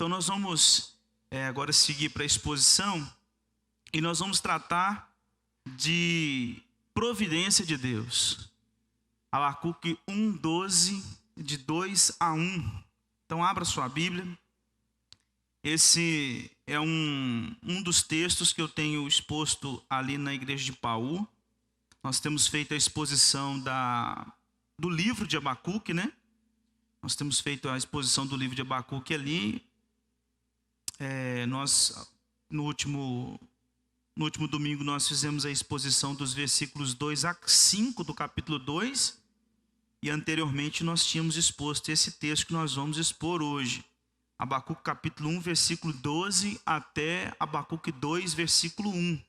Então nós vamos agora seguir para a exposição e nós vamos tratar de providência de Deus. Abacuque 1:12, de 2 a 1. Então abra sua Bíblia. Esse é um dos textos que eu tenho exposto ali na igreja de Paú. Nós temos feito a exposição do livro de Abacuque, né? Nós temos feito a exposição do livro de Abacuque ali. No último domingo nós fizemos a exposição dos versículos 2 a 5 do capítulo 2. E anteriormente nós tínhamos exposto esse texto que nós vamos expor hoje. Abacuque capítulo 1, versículo 12 até Abacuque 2, versículo 1.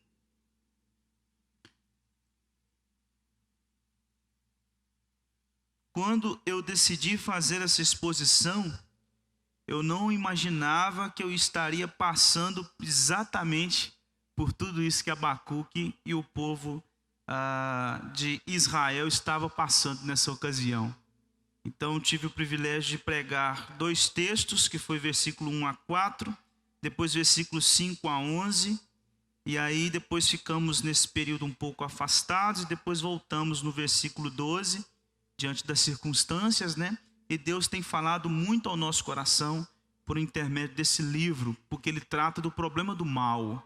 Quando eu decidi fazer essa exposição, eu não imaginava que eu estaria passando exatamente por tudo isso que Abacuque e o povo de Israel estava passando nessa ocasião. Então tive o privilégio de pregar dois textos, que foi versículo 1 a 4, depois versículo 5 a 11, e aí depois ficamos nesse período um pouco afastados, e depois voltamos no versículo 12, diante das circunstâncias, né? E Deus tem falado muito ao nosso coração por intermédio desse livro, porque ele trata do problema do mal.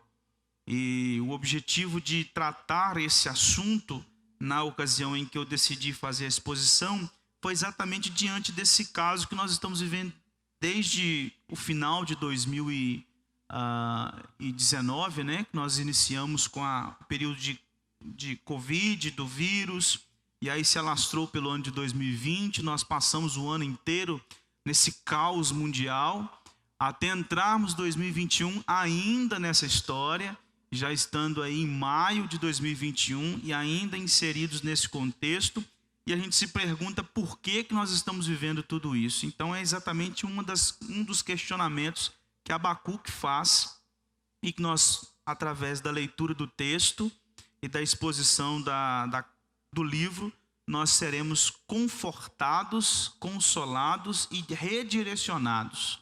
E o objetivo de tratar esse assunto, na ocasião em que eu decidi fazer a exposição, foi exatamente diante desse caso que nós estamos vivendo desde o final de 2019, né? Que nós iniciamos com o período de Covid, do vírus, e aí se alastrou pelo ano de 2020, nós passamos o ano inteiro nesse caos mundial, até entrarmos em 2021 ainda nessa história, já estando aí em maio de 2021 e ainda inseridos nesse contexto, e a gente se pergunta por que nós estamos vivendo tudo isso. Então é exatamente um dos questionamentos que Abacuque faz e que nós, através da leitura do texto e da exposição do livro, nós seremos confortados, consolados e redirecionados.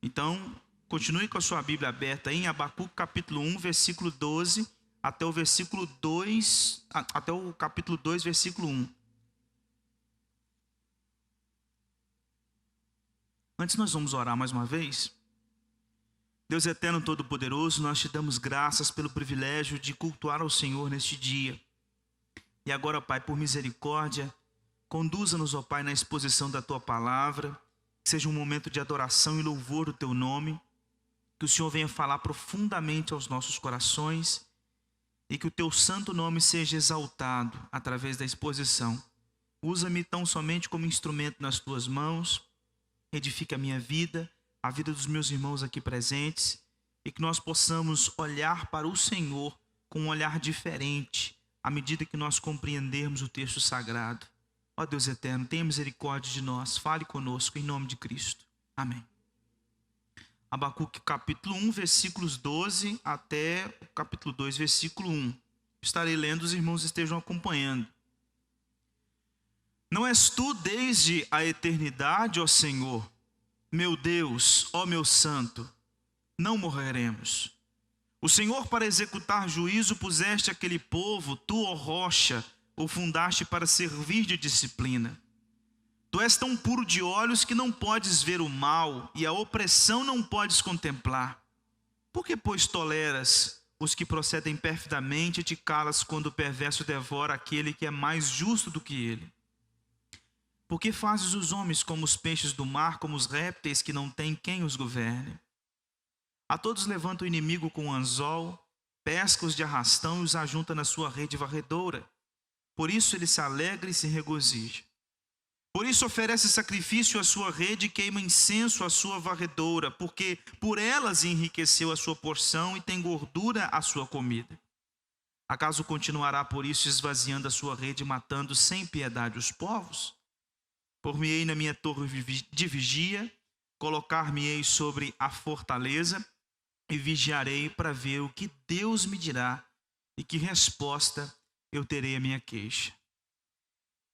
Então, continue com a sua Bíblia aberta em Abacuque capítulo 1, versículo 12, até o versículo 2, até o capítulo 2, versículo 1. Antes nós vamos orar mais uma vez. Deus eterno todo-poderoso, nós te damos graças pelo privilégio de cultuar ao Senhor neste dia. E agora, Pai, por misericórdia, conduza-nos, ó Pai, na exposição da Tua palavra, que seja um momento de adoração e louvor do Teu nome, que o Senhor venha falar profundamente aos nossos corações e que o Teu santo nome seja exaltado através da exposição. Usa-me tão somente como instrumento nas Tuas mãos, edifica a minha vida, a vida dos meus irmãos aqui presentes, e que nós possamos olhar para o Senhor com um olhar diferente, à medida que nós compreendermos o texto sagrado. Ó Deus eterno, tenha misericórdia de nós, fale conosco em nome de Cristo. Amém. Abacuque capítulo 1, versículos 12 até o capítulo 2, versículo 1. Estarei lendo, os irmãos estejam acompanhando. Não és tu desde a eternidade, ó Senhor, meu Deus, ó meu santo, não morreremos. O Senhor, para executar juízo, puseste aquele povo, tu, ó rocha, o fundaste para servir de disciplina. Tu és tão puro de olhos que não podes ver o mal, e a opressão não podes contemplar. Por que, pois, toleras os que procedem perfidamente e te calas quando o perverso devora aquele que é mais justo do que ele? Por que fazes os homens como os peixes do mar, como os répteis que não têm quem os governe? A todos levanta o inimigo com o anzol, pesca-os de arrastão e os ajunta na sua rede varredora. Por isso ele se alegra e se regozija. Por isso oferece sacrifício à sua rede e queima incenso à sua varredora, porque por elas enriqueceu a sua porção e tem gordura a sua comida. Acaso continuará por isso esvaziando a sua rede, matando sem piedade os povos? Por-me-ei na minha torre de vigia, colocar-me-ei sobre a fortaleza e vigiarei para ver o que Deus me dirá e que resposta eu terei à minha queixa.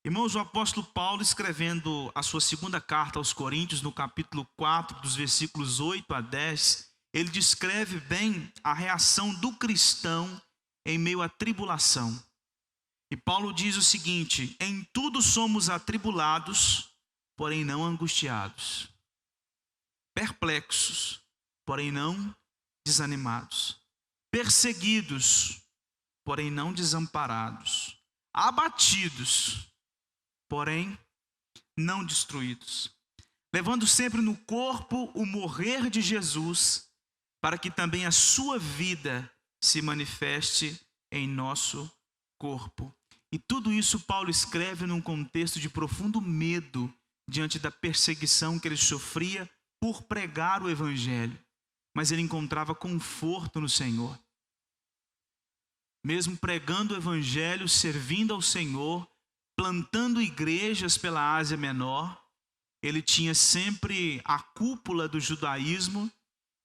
Irmãos, o apóstolo Paulo, escrevendo a sua segunda carta aos Coríntios, no capítulo 4, dos versículos 8 a 10, ele descreve bem a reação do cristão em meio à tribulação. E Paulo diz o seguinte: em tudo somos atribulados, porém não angustiados, perplexos, porém não desanimados, perseguidos, porém não desamparados, abatidos, porém não destruídos, levando sempre no corpo o morrer de Jesus, para que também a sua vida se manifeste em nosso corpo. E tudo isso Paulo escreve num contexto de profundo medo diante da perseguição que ele sofria por pregar o evangelho, mas ele encontrava conforto no Senhor. Mesmo pregando o evangelho, servindo ao Senhor, plantando igrejas pela Ásia Menor, ele tinha sempre a cúpula do judaísmo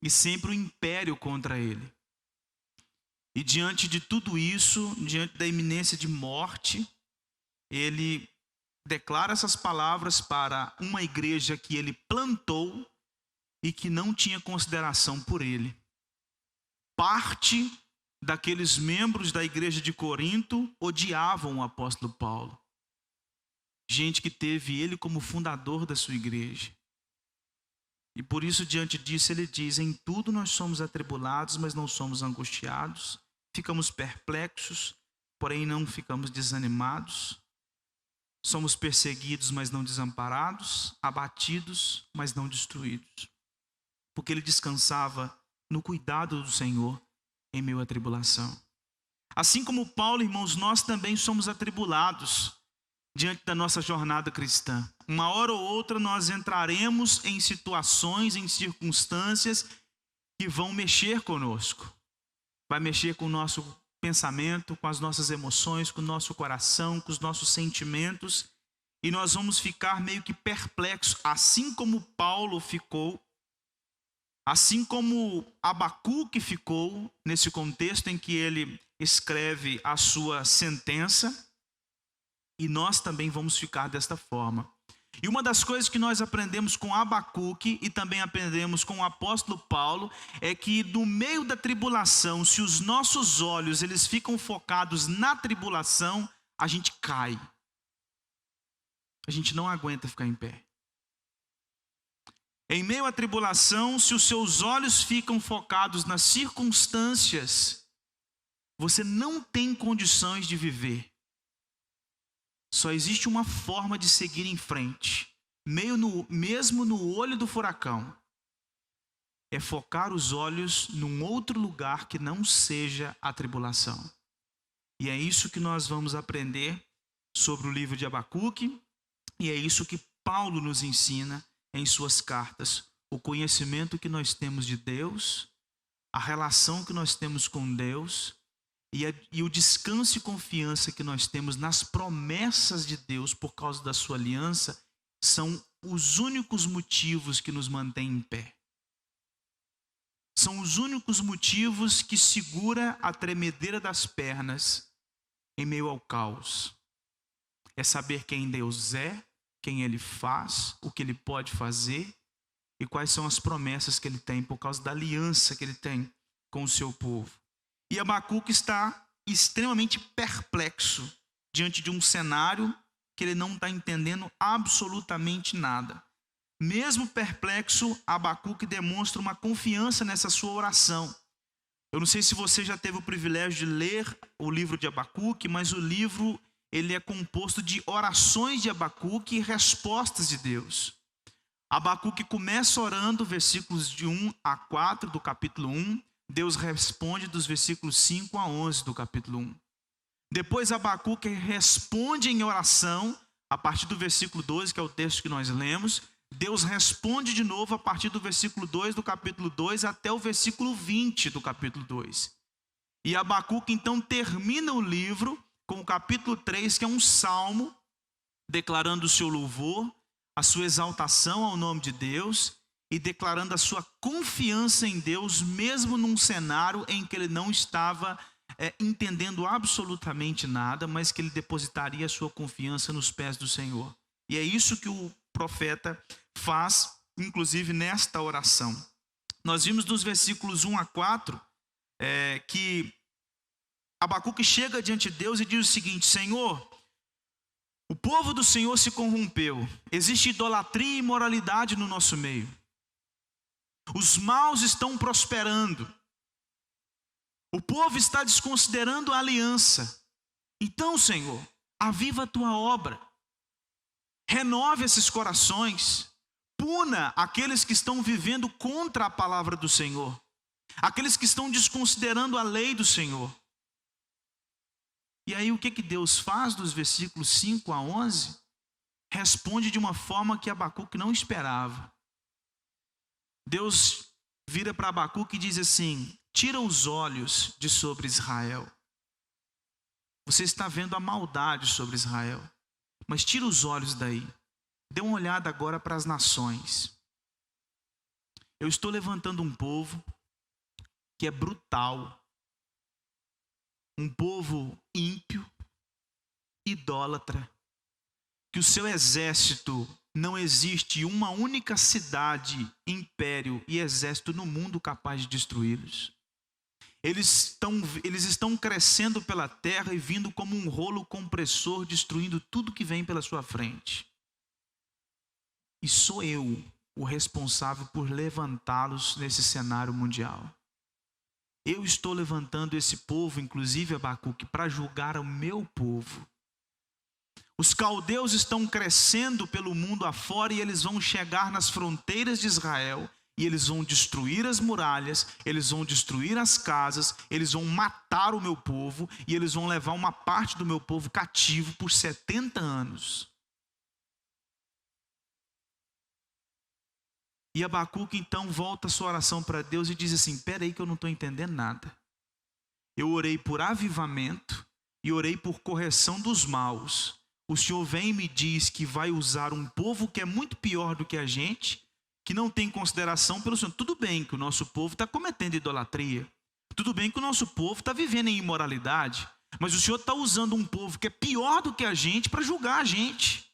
e sempre o império contra ele. E diante de tudo isso, diante da iminência de morte, ele declara essas palavras para uma igreja que ele plantou e que não tinha consideração por ele. Parte daqueles membros da igreja de Corinto odiavam o apóstolo Paulo. Gente que teve ele como fundador da sua igreja. E por isso, diante disso, ele diz: em tudo nós somos atribulados, mas não somos angustiados. Ficamos perplexos, porém não ficamos desanimados. Somos perseguidos, mas não desamparados. Abatidos, mas não destruídos. Porque ele descansava no cuidado do Senhor em meio à tribulação. Assim como Paulo, irmãos, nós também somos atribulados diante da nossa jornada cristã. Uma hora ou outra nós entraremos em situações, em circunstâncias que vão mexer conosco. Vai mexer com o nosso pensamento, com as nossas emoções, com o nosso coração, com os nossos sentimentos. E nós vamos ficar meio que perplexos, assim como Paulo ficou, assim como Abacuque ficou, nesse contexto em que ele escreve a sua sentença. E nós também vamos ficar desta forma. E uma das coisas que nós aprendemos com Abacuque e também aprendemos com o apóstolo Paulo é que no meio da tribulação, se os nossos olhos eles ficam focados na tribulação, a gente cai. A gente não aguenta ficar em pé. Em meio à tribulação, se os seus olhos ficam focados nas circunstâncias, você não tem condições de viver. Só existe uma forma de seguir em frente, mesmo no olho do furacão. É focar os olhos num outro lugar que não seja a tribulação. E é isso que nós vamos aprender sobre o livro de Abacuque, e é isso que Paulo nos ensina em suas cartas. O conhecimento que nós temos de Deus, a relação que nós temos com Deus, e o descanso e confiança que nós temos nas promessas de Deus por causa da sua aliança, são os únicos motivos que nos mantêm em pé. São os únicos motivos que segura a tremedeira das pernas em meio ao caos. É saber quem Deus é, quem Ele faz, o que Ele pode fazer e quais são as promessas que Ele tem por causa da aliança que Ele tem com o seu povo. E Abacuque está extremamente perplexo diante de um cenário que ele não está entendendo absolutamente nada. Mesmo perplexo, Abacuque demonstra uma confiança nessa sua oração. Eu não sei se você já teve o privilégio de ler o livro de Abacuque, mas o livro ele é composto de orações de Abacuque e respostas de Deus. Abacuque começa orando, versículos de 1 a 4 do capítulo 1. Deus responde dos versículos 5 a 11 do capítulo 1. Depois Abacuque responde em oração, a partir do versículo 12, que é o texto que nós lemos. Deus responde de novo a partir do versículo 2 do capítulo 2 até o versículo 20 do capítulo 2. E Abacuque então termina o livro com o capítulo 3, que é um salmo, declarando o seu louvor, a sua exaltação ao nome de Deus, e declarando a sua confiança em Deus, mesmo num cenário em que ele não estava entendendo absolutamente nada, mas que ele depositaria a sua confiança nos pés do Senhor. E é isso que o profeta faz, inclusive nesta oração. Nós vimos nos versículos 1 a 4 que Abacuque chega diante de Deus e diz o seguinte: Senhor, o povo do Senhor se corrompeu, existe idolatria e imoralidade no nosso meio, os maus estão prosperando, o povo está desconsiderando a aliança. Então, Senhor, aviva a tua obra, renove esses corações, puna aqueles que estão vivendo contra a palavra do Senhor, aqueles que estão desconsiderando a lei do Senhor. E aí o que Deus faz dos versículos 5 a 11? Responde de uma forma que Abacuque não esperava. Deus vira para Abacuque e diz assim: tira os olhos de sobre Israel. Você está vendo a maldade sobre Israel, mas tira os olhos daí. Dê uma olhada agora para as nações. Eu estou levantando um povo que é brutal, um povo ímpio, idólatra, que o seu exército, não existe uma única cidade, império e exército no mundo capaz de destruí-los. Eles estão crescendo pela terra e vindo como um rolo compressor, destruindo tudo que vem pela sua frente. E sou eu o responsável por levantá-los nesse cenário mundial. Eu estou levantando esse povo, inclusive Abacuque, para julgar o meu povo. Os caldeus estão crescendo pelo mundo afora e eles vão chegar nas fronteiras de Israel e eles vão destruir as muralhas, eles vão destruir as casas, eles vão matar o meu povo e eles vão levar uma parte do meu povo cativo por 70 anos. E Abacuque então volta a sua oração para Deus e diz assim: espera aí que eu não estou entendendo nada. Eu orei por avivamento e orei por correção dos maus. O Senhor vem e me diz que vai usar um povo que é muito pior do que a gente, que não tem consideração pelo Senhor. Tudo bem que o nosso povo está cometendo idolatria, tudo bem que o nosso povo está vivendo em imoralidade, mas o Senhor está usando um povo que é pior do que a gente para julgar a gente.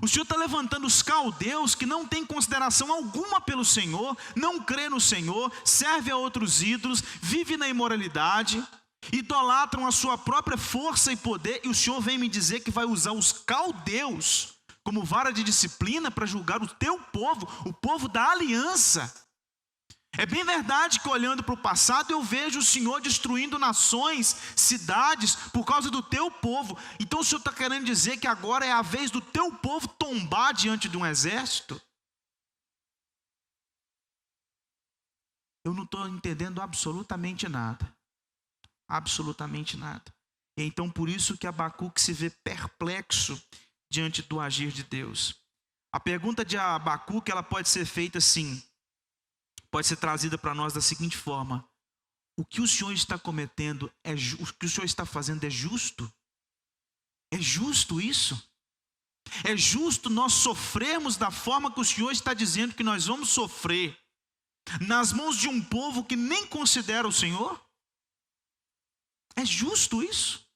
O Senhor está levantando os caldeus que não têm consideração alguma pelo Senhor, não crê no Senhor, serve a outros ídolos, vive na imoralidade, idolatram a sua própria força e poder, e o Senhor vem me dizer que vai usar os caldeus como vara de disciplina para julgar o teu povo, o povo da aliança. É bem verdade que olhando para o passado eu vejo o Senhor destruindo nações, cidades, por causa do teu povo. Então o Senhor está querendo dizer que agora é a vez do teu povo tombar diante de um exército? Eu não estou entendendo absolutamente nada. Absolutamente nada. E então por isso que Abacuque se vê perplexo diante do agir de Deus. A pergunta de Abacuque, ela pode ser feita assim, pode ser trazida para nós da seguinte forma: o que o Senhor está cometendo, o que o Senhor está fazendo é justo? É justo isso? É justo nós sofrermos da forma que o Senhor está dizendo que nós vamos sofrer, nas mãos de um povo que nem considera o Senhor? É justo isso?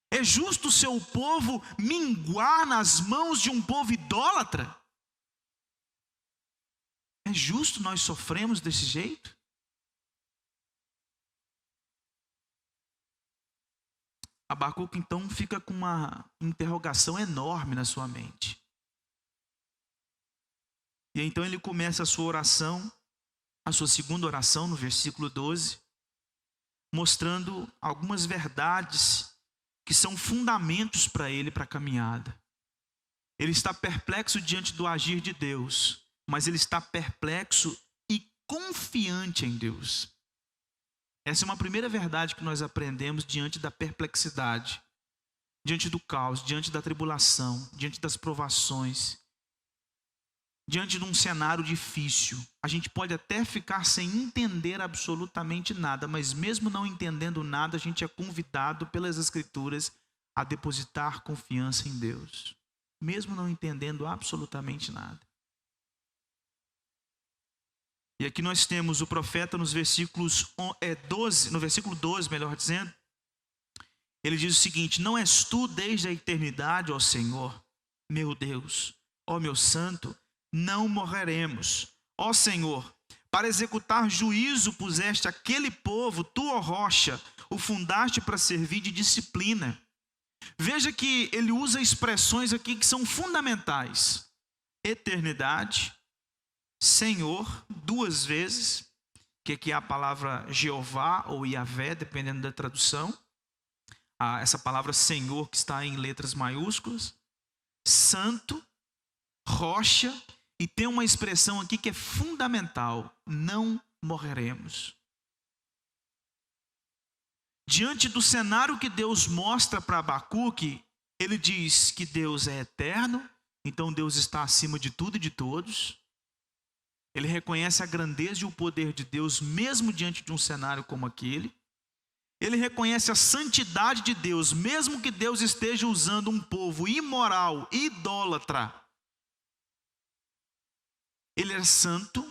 É justo o seu povo minguar nas mãos de um povo idólatra? É justo nós sofremos desse jeito? Abacuque então fica com uma interrogação enorme na sua mente. E então ele começa a sua oração, a sua segunda oração no versículo 12, mostrando algumas verdades que são fundamentos para ele, para a caminhada. Ele está perplexo diante do agir de Deus, mas ele está perplexo e confiante em Deus. Essa é uma primeira verdade que nós aprendemos diante da perplexidade, diante do caos, diante da tribulação, diante das provações, diante de um cenário difícil. A gente pode até ficar sem entender absolutamente nada, mas mesmo não entendendo nada, a gente é convidado pelas Escrituras a depositar confiança em Deus, mesmo não entendendo absolutamente nada. E aqui nós temos o profeta nos versículos 12, no versículo 12, melhor dizendo, ele diz o seguinte: não és tu desde a eternidade, ó Senhor, meu Deus, ó meu santo, não morreremos. Ó Senhor, para executar juízo puseste aquele povo, tu, ó rocha, o fundaste para servir de disciplina. Veja que ele usa expressões aqui que são fundamentais: eternidade, Senhor, duas vezes, que aqui é a palavra Jeová ou Yahvé, dependendo da tradução. Essa palavra Senhor que está em letras maiúsculas, santo, rocha, e tem uma expressão aqui que é fundamental: não morreremos. Diante do cenário que Deus mostra para Abacuque, ele diz que Deus é eterno, então Deus está acima de tudo e de todos. Ele reconhece a grandeza e o poder de Deus, mesmo diante de um cenário como aquele. Ele reconhece a santidade de Deus, mesmo que Deus esteja usando um povo imoral, idólatra. Ele é santo,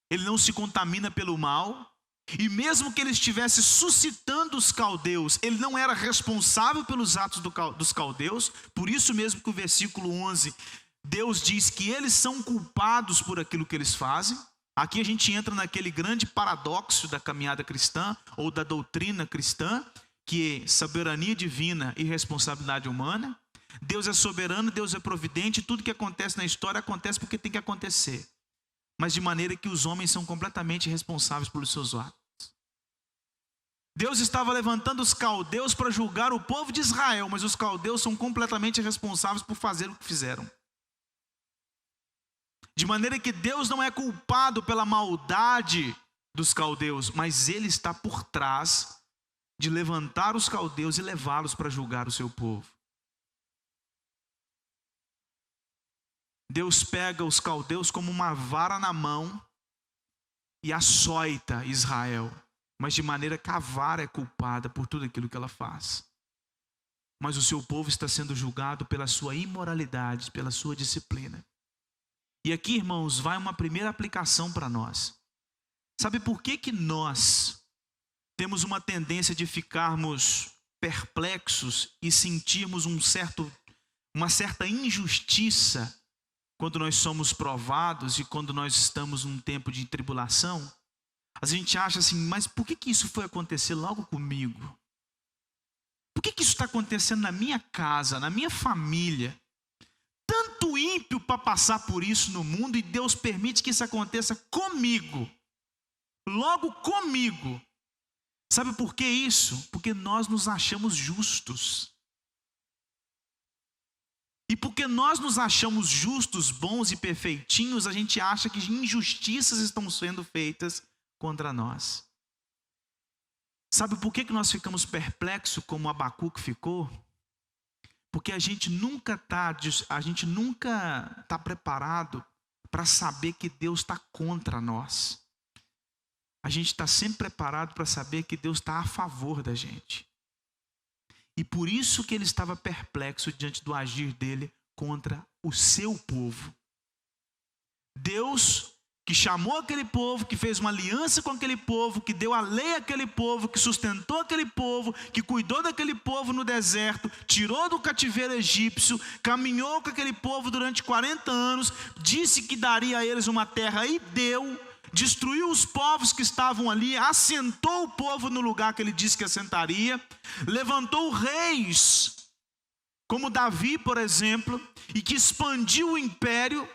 ele não se contamina pelo mal, e mesmo que ele estivesse suscitando os caldeus, ele não era responsável pelos atos dos caldeus. Por isso mesmo que o versículo 11, Deus diz que eles são culpados por aquilo que eles fazem. Aqui a gente entra naquele grande paradoxo da caminhada cristã, ou da doutrina cristã, que é soberania divina e responsabilidade humana. Deus é soberano, Deus é providente, tudo que acontece na história acontece porque tem que acontecer, mas de maneira que os homens são completamente responsáveis pelos seus atos. Deus estava levantando os caldeus para julgar o povo de Israel, mas os caldeus são completamente responsáveis por fazer o que fizeram. De maneira que Deus não é culpado pela maldade dos caldeus, mas Ele está por trás de levantar os caldeus e levá-los para julgar o seu povo. Deus pega os caldeus como uma vara na mão e açoita Israel, mas de maneira que a vara é culpada por tudo aquilo que ela faz. Mas o seu povo está sendo julgado pela sua imoralidade, pela sua disciplina. E aqui, irmãos, vai uma primeira aplicação para nós. Sabe por que nós temos uma tendência de ficarmos perplexos e sentirmos uma certa injustiça quando nós somos provados e quando nós estamos num tempo de tribulação? A gente acha assim, mas por que isso foi acontecer logo comigo? Por que isso está acontecendo na minha casa, na minha família? Tanto ímpio para passar por isso no mundo, e Deus permite que isso aconteça comigo, logo comigo. Sabe por que isso? Porque nós nos achamos justos. E porque nós nos achamos justos, bons e perfeitinhos, a gente acha que injustiças estão sendo feitas contra nós. Sabe por que nós ficamos perplexos como Abacuque ficou? Porque a gente nunca está preparado para saber que Deus está contra nós. A gente está sempre preparado para saber que Deus está a favor da gente. E por isso que ele estava perplexo diante do agir dele contra o seu povo. Deus que chamou aquele povo, que fez uma aliança com aquele povo, que deu a lei àquele povo, que sustentou aquele povo, que cuidou daquele povo no deserto, tirou do cativeiro egípcio, caminhou com aquele povo durante 40 anos, disse que daria a eles uma terra e deu, destruiu os povos que estavam ali, assentou o povo no lugar que ele disse que assentaria, levantou reis, como Davi, por exemplo, e que expandiu o império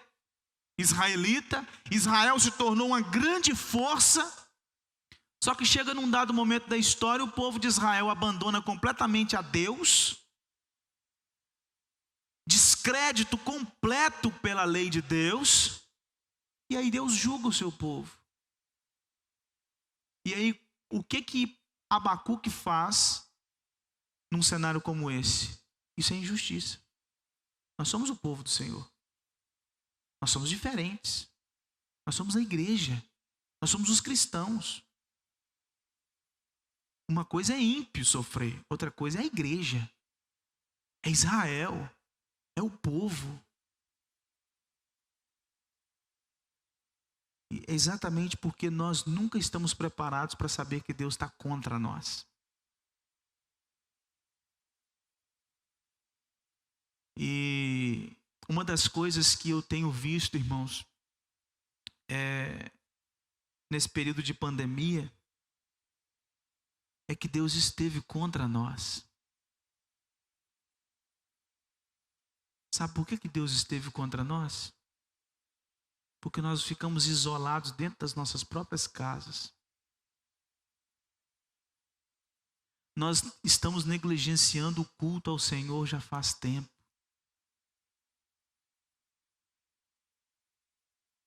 israelita. Israel se tornou uma grande força. Só que chega num dado momento da história, o povo de Israel abandona completamente a Deus, descrédito completo pela lei de Deus, e aí Deus julga o seu povo. E aí o que Abacuque faz num cenário como esse? Isso é injustiça. Nós somos o povo do Senhor. Nós somos diferentes. Nós somos a igreja. Nós somos os cristãos. Uma coisa é ímpio sofrer, outra coisa é a igreja. É Israel. É o povo. E é exatamente porque nós nunca estamos preparados para saber que Deus está contra nós. E uma das coisas que eu tenho visto, irmãos, nesse período de pandemia, é que Deus esteve contra nós. Sabe por que Deus esteve contra nós? Porque nós ficamos isolados dentro das nossas próprias casas. Nós estamos negligenciando o culto ao Senhor já faz tempo.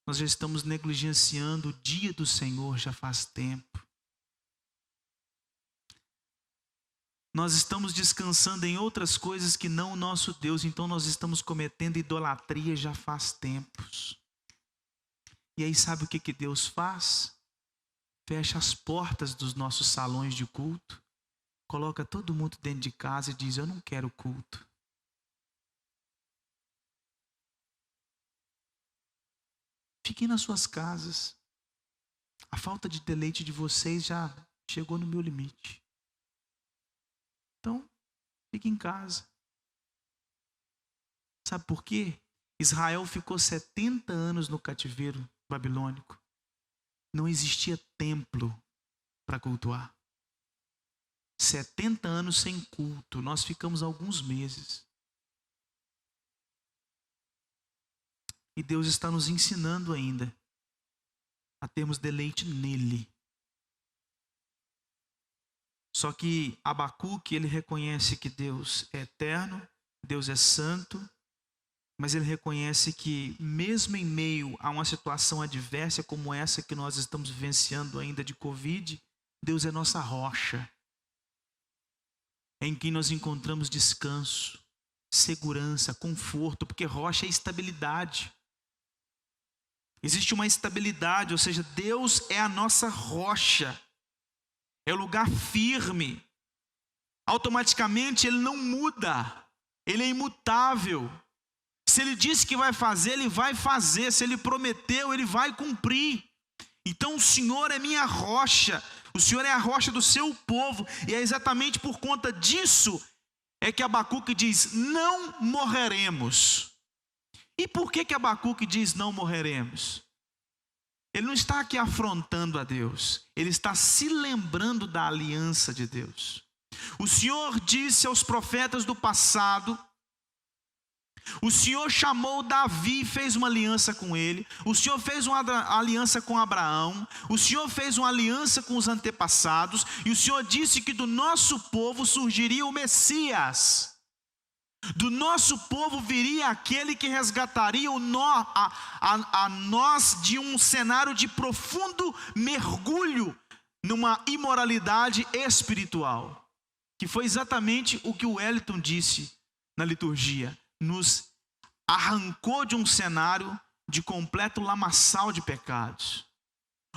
Nós já estamos negligenciando o dia do Senhor já faz tempo. Nós estamos descansando em outras coisas que não o nosso Deus, então nós estamos cometendo idolatria já faz tempos. E aí sabe o que Deus faz? Fecha as portas dos nossos salões de culto, coloca todo mundo dentro de casa e diz: eu não quero culto. Fiquem nas suas casas. A falta de deleite de vocês já chegou no meu limite. Então, fique em casa. Sabe por quê? Israel ficou 70 anos no cativeiro babilônico. Não existia templo para cultuar. 70 anos sem culto. Nós ficamos alguns meses. E Deus está nos ensinando ainda a termos deleite nele. Só que Abacuque, ele reconhece que Deus é eterno, Deus é santo, mas ele reconhece que mesmo em meio a uma situação adversa como essa que nós estamos vivenciando ainda de Covid, Deus é nossa rocha, em quem nós encontramos descanso, segurança, conforto, porque rocha é estabilidade. Existe uma estabilidade, ou seja, Deus é a nossa rocha, é o lugar firme. Automaticamente Ele não muda, Ele é imutável. Se Ele disse que vai fazer, Ele vai fazer. Se Ele prometeu, Ele vai cumprir. Então o Senhor é minha rocha, o Senhor é a rocha do seu povo. E é exatamente por conta disso é que Abacuque diz: não morreremos. E por que Abacuque diz não morreremos? Ele não está aqui afrontando a Deus, ele está se lembrando da aliança de Deus. O Senhor disse aos profetas do passado, o Senhor chamou Davi e fez uma aliança com ele, o Senhor fez uma aliança com Abraão, o Senhor fez uma aliança com os antepassados, e o Senhor disse que do nosso povo surgiria o Messias. Do nosso povo viria aquele que resgataria a nós de um cenário de profundo mergulho numa imoralidade espiritual. Que foi exatamente o que o Wellington disse na liturgia. Nos arrancou de um cenário de completo lamaçal de pecados.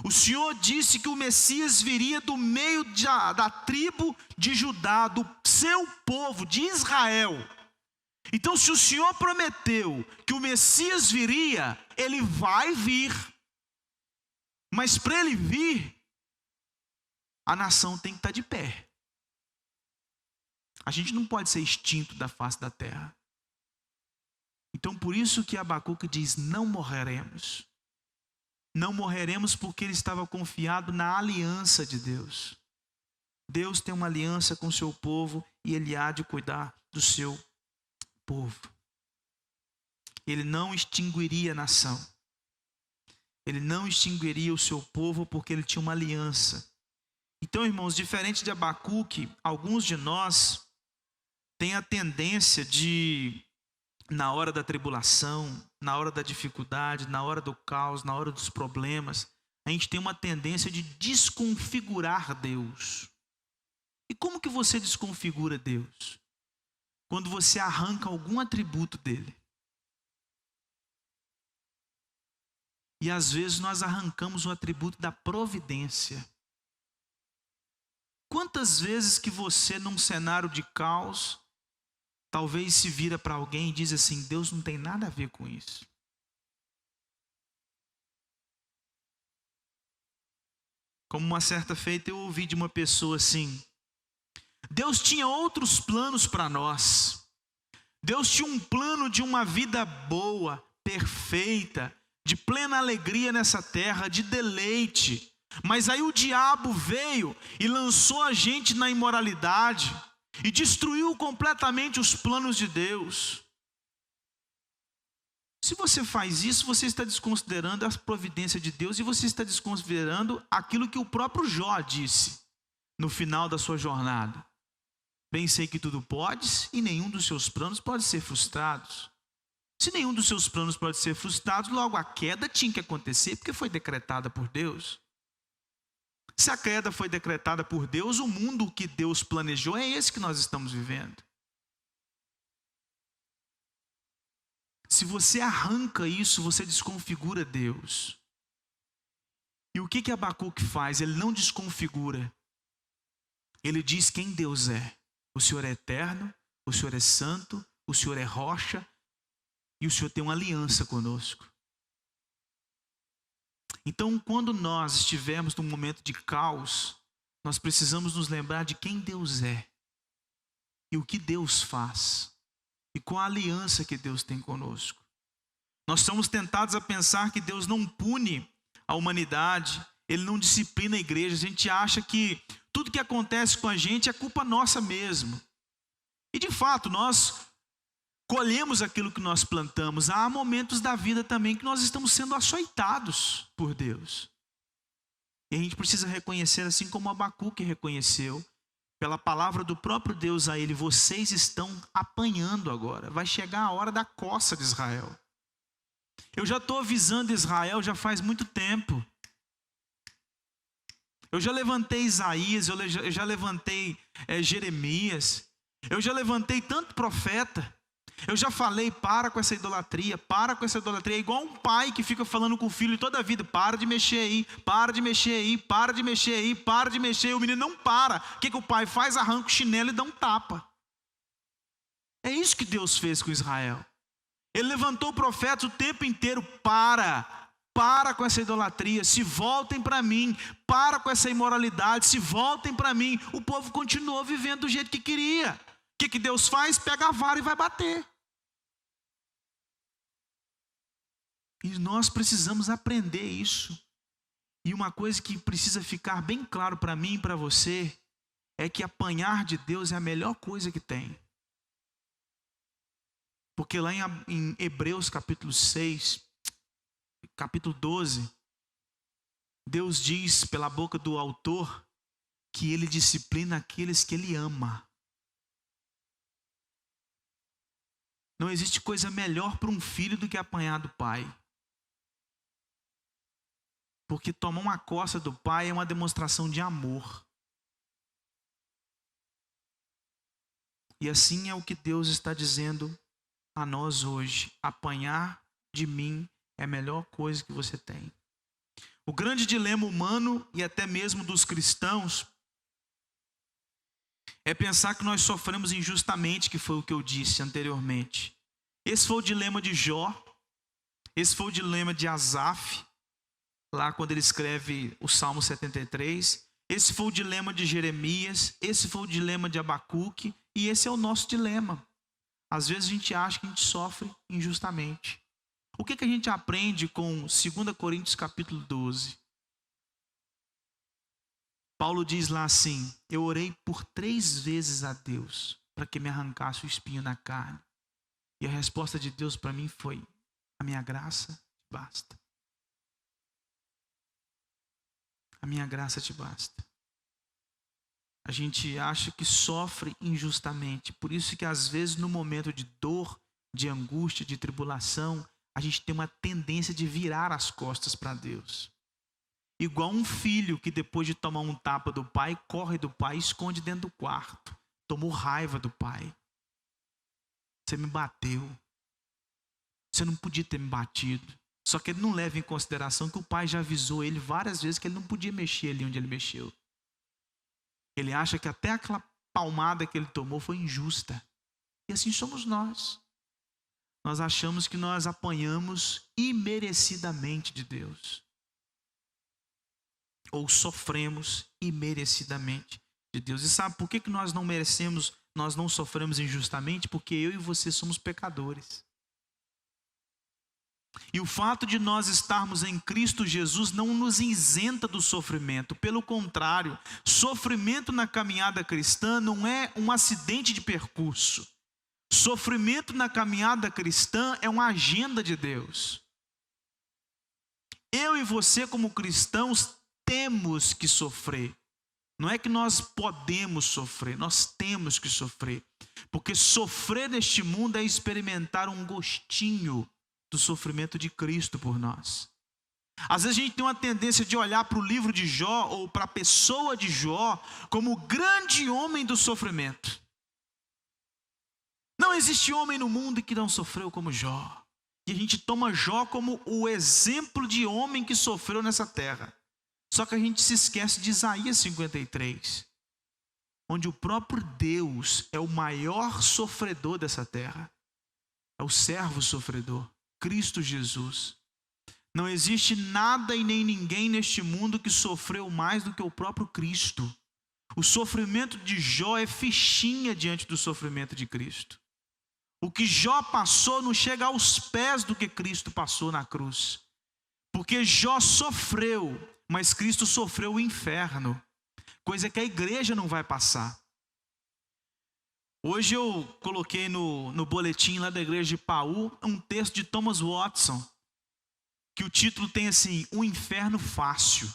O Senhor disse que o Messias viria do meio da tribo de Judá, do seu povo, de Israel. Então, se o Senhor prometeu que o Messias viria, ele vai vir. Mas para ele vir, a nação tem que estar de pé. A gente não pode ser extinto da face da terra. Então, por isso que Abacuque diz: não morreremos. Não morreremos porque ele estava confiado na aliança de Deus. Deus tem uma aliança com o seu povo e ele há de cuidar do seu povo. Ele não extinguiria a nação. Ele não extinguiria o seu povo porque ele tinha uma aliança. Então, irmãos, diferente de Abacuque, alguns de nós têm a tendência de, na hora da tribulação, na hora da dificuldade, na hora do caos, na hora dos problemas, a gente tem uma tendência de desconfigurar Deus. E como que você desconfigura Deus? Quando você arranca algum atributo dele. E às vezes nós arrancamos o atributo da providência. Quantas vezes que você, num cenário de caos, talvez se vira para alguém e diz assim: Deus não tem nada a ver com isso. Como uma certa feita eu ouvi de uma pessoa assim: Deus tinha outros planos para nós. Deus tinha um plano de uma vida boa, perfeita, de plena alegria nessa terra, de deleite. Mas aí o diabo veio e lançou a gente na imoralidade e destruiu completamente os planos de Deus. Se você faz isso, você está desconsiderando a providência de Deus e você está desconsiderando aquilo que o próprio Jó disse no final da sua jornada. Bem sei que tudo podes e nenhum dos seus planos pode ser frustrado. Se nenhum dos seus planos pode ser frustrado, logo a queda tinha que acontecer porque foi decretada por Deus. Se a queda foi decretada por Deus, o mundo que Deus planejou é esse que nós estamos vivendo. Se você arranca isso, você desconfigura Deus. E o que Abacuque faz? Ele não desconfigura. Ele diz quem Deus é. O Senhor é eterno, o Senhor é santo, o Senhor é rocha e o Senhor tem uma aliança conosco. Então, quando nós estivermos num momento de caos, nós precisamos nos lembrar de quem Deus é e o que Deus faz e qual a aliança que Deus tem conosco. Nós somos tentados a pensar que Deus não pune a humanidade, Ele não disciplina a igreja. A gente acha que tudo que acontece com a gente é culpa nossa mesmo. E de fato, nós colhemos aquilo que nós plantamos. Há momentos da vida também que nós estamos sendo açoitados por Deus. E a gente precisa reconhecer, assim como Abacuque reconheceu, pela palavra do próprio Deus a ele: vocês estão apanhando agora. Vai chegar a hora da coça de Israel. Eu já estou avisando Israel já faz muito tempo. Eu já levantei Isaías, eu já levantei Jeremias, eu já levantei tanto profeta. Eu já falei: para com essa idolatria, para com essa idolatria. É igual um pai que fica falando com o filho toda a vida: para de mexer aí, para de mexer aí, para de mexer aí, para de mexer aí. O menino não para. O que o pai faz? Arranca o chinelo e dá um tapa. É isso que Deus fez com Israel. Ele levantou profetas o tempo inteiro: para com essa idolatria, se voltem para mim, para com essa imoralidade, se voltem para mim. O povo continuou vivendo do jeito que queria. O que Deus faz? Pega a vara e vai bater. E nós precisamos aprender isso. E uma coisa que precisa ficar bem claro para mim e para você é que apanhar de Deus é a melhor coisa que tem. Porque lá em Hebreus capítulo 6, capítulo 12, Deus diz pela boca do autor que Ele disciplina aqueles que Ele ama. Não existe coisa melhor para um filho do que apanhar do pai. Porque tomar uma coça do pai é uma demonstração de amor. E assim é o que Deus está dizendo a nós hoje: apanhar de mim é a melhor coisa que você tem. O grande dilema humano e até mesmo dos cristãos é pensar que nós sofremos injustamente, que foi o que eu disse anteriormente. Esse foi o dilema de Jó, esse foi o dilema de Asaf, lá quando ele escreve o Salmo 73, esse foi o dilema de Jeremias, esse foi o dilema de Abacuque, e esse é o nosso dilema. Às vezes a gente acha que a gente sofre injustamente. O que a gente aprende com 2 Coríntios capítulo 12? Paulo diz lá assim: eu orei por 3 vezes a Deus para que me arrancasse o espinho na carne. E a resposta de Deus para mim foi: a minha graça te basta. A minha graça te basta. A gente acha que sofre injustamente. Por isso que às vezes no momento de dor, de angústia, de tribulação, a gente tem uma tendência de virar as costas para Deus. Igual um filho que depois de tomar um tapa do pai, corre do pai e esconde dentro do quarto. Tomou raiva do pai. Você me bateu. Você não podia ter me batido. Só que ele não leva em consideração que o pai já avisou ele várias vezes que ele não podia mexer ali onde ele mexeu. Ele acha que até aquela palmada que ele tomou foi injusta. E assim somos nós. Nós achamos que nós apanhamos imerecidamente de Deus. ou sofremos imerecidamente de Deus. E sabe por que nós não merecemos, nós não sofremos injustamente? Porque eu e você somos pecadores. E o fato de nós estarmos em Cristo Jesus não nos isenta do sofrimento. Pelo contrário, sofrimento na caminhada cristã não é um acidente de percurso. Sofrimento na caminhada cristã é uma agenda de Deus. Eu e você, como cristãos, temos que sofrer. Não é que nós podemos sofrer, nós temos que sofrer. Porque sofrer neste mundo é experimentar um gostinho do sofrimento de Cristo por nós. Às vezes a gente tem uma tendência de olhar para o livro de Jó ou para a pessoa de Jó como o grande homem do sofrimento. Não existe homem no mundo que não sofreu como Jó. E a gente toma Jó como o exemplo de homem que sofreu nessa terra. Só que a gente se esquece de Isaías 53, onde o próprio Deus é o maior sofredor dessa terra. É o servo sofredor, Cristo Jesus. Não existe nada e nem ninguém neste mundo que sofreu mais do que o próprio Cristo. O sofrimento de Jó é fichinha diante do sofrimento de Cristo. O que Jó passou não chega aos pés do que Cristo passou na cruz. Porque Jó sofreu, mas Cristo sofreu o inferno, coisa que a igreja não vai passar. Hoje eu coloquei no boletim lá da igreja de Paú um texto de Thomas Watson, que o título tem assim, O Inferno Fácil.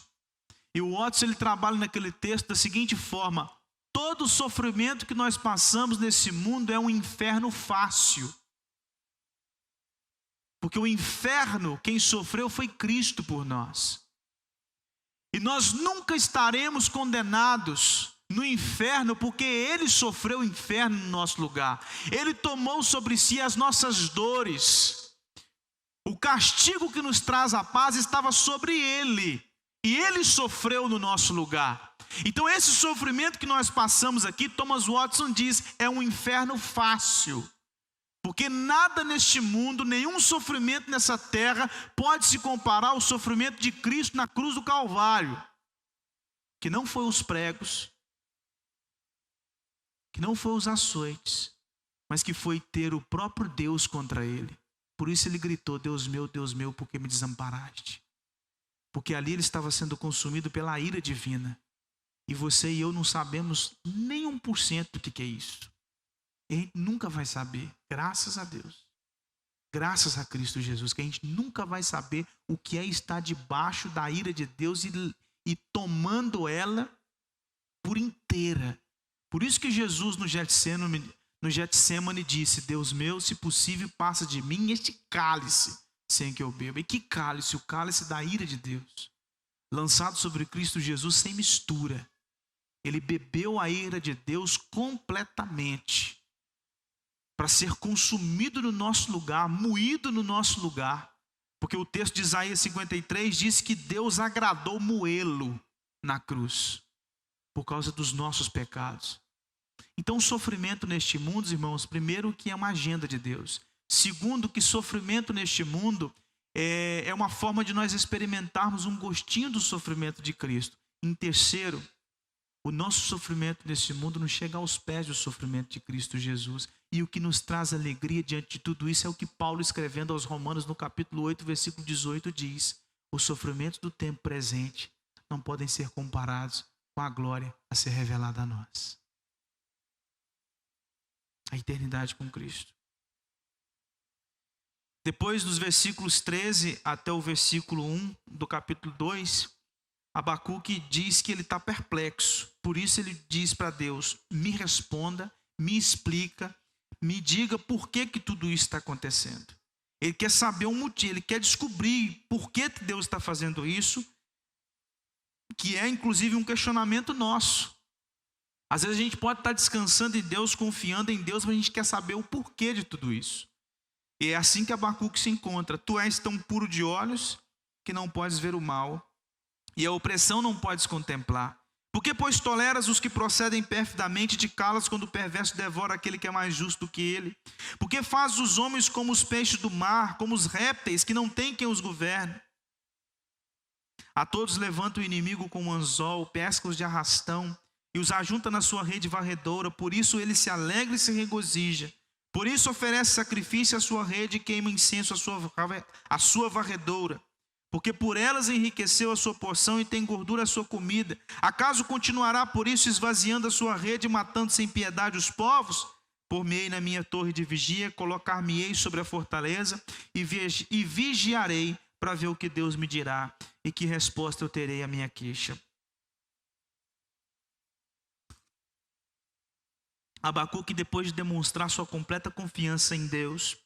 E o Watson ele trabalha naquele texto da seguinte forma: todo sofrimento que nós passamos nesse mundo é um inferno fácil. Porque o inferno, quem sofreu foi Cristo por nós. E nós nunca estaremos condenados no inferno, porque Ele sofreu o inferno no nosso lugar. Ele tomou sobre si as nossas dores. O castigo que nos traz a paz estava sobre Ele. E Ele sofreu no nosso lugar. Então esse sofrimento que nós passamos aqui, Thomas Watson diz, é um inferno fácil. Porque nada neste mundo, nenhum sofrimento nessa terra pode se comparar ao sofrimento de Cristo na cruz do Calvário. Que não foi os pregos, que não foi os açoites, mas que foi ter o próprio Deus contra ele. Por isso ele gritou, Deus meu, por que me desamparaste? Porque ali ele estava sendo consumido pela ira divina. E você e eu não sabemos nem 1% do que é isso. E a gente nunca vai saber, graças a Deus. Graças a Cristo Jesus, que a gente nunca vai saber o que é estar debaixo da ira de Deus e tomando ela por inteira. Por isso que Jesus no Getsemane disse, Deus meu, se possível, passa de mim este cálice sem que eu beba. E que cálice? O cálice da ira de Deus. Lançado sobre Cristo Jesus sem mistura. Ele bebeu a ira de Deus completamente. Para ser consumido no nosso lugar, moído no nosso lugar. Porque o texto de Isaías 53 diz que Deus agradou moê-lo na cruz. Por causa dos nossos pecados. Então o sofrimento neste mundo, irmãos, primeiro que é uma agenda de Deus. Segundo que sofrimento neste mundo é uma forma de nós experimentarmos um gostinho do sofrimento de Cristo. Em terceiro, o nosso sofrimento nesse mundo não chega aos pés do sofrimento de Cristo Jesus. E o que nos traz alegria diante de tudo isso é o que Paulo, escrevendo aos Romanos no capítulo 8, versículo 18, diz. Os sofrimentos do tempo presente não podem ser comparados com a glória a ser revelada a nós. A eternidade com Cristo. Depois, dos versículos 13 até o versículo 1 do capítulo 2, Abacuque diz que ele está perplexo. Por isso ele diz para Deus, me responda, me explica, me diga por que tudo isso está acontecendo. Ele quer saber um motivo, ele quer descobrir por que Deus está fazendo isso, que é inclusive um questionamento nosso. Às vezes a gente pode estar descansando em Deus, confiando em Deus, mas a gente quer saber o porquê de tudo isso. E é assim que Abacuque se encontra. Tu és tão puro de olhos que não podes ver o mal, e a opressão não podes contemplar. Por que, pois, toleras os que procedem perfidamente, te calas quando o perverso devora aquele que é mais justo do que ele? Por que fazes os homens como os peixes do mar, como os répteis que não têm quem os governe? A todos levanta o inimigo com um anzol, pesca-os de arrastão e os ajunta na sua rede varredora. Por isso ele se alegra e se regozija. Por isso oferece sacrifício à sua rede e queima incenso à sua varredora. Porque por elas enriqueceu a sua porção e tem gordura a sua comida. Acaso continuará por isso esvaziando a sua rede e matando sem piedade os povos? Por-me-ei na minha torre de vigia, colocar-me-ei sobre a fortaleza e vigiarei para ver o que Deus me dirá e que resposta eu terei à minha queixa. Abacuque, depois de demonstrar sua completa confiança em Deus,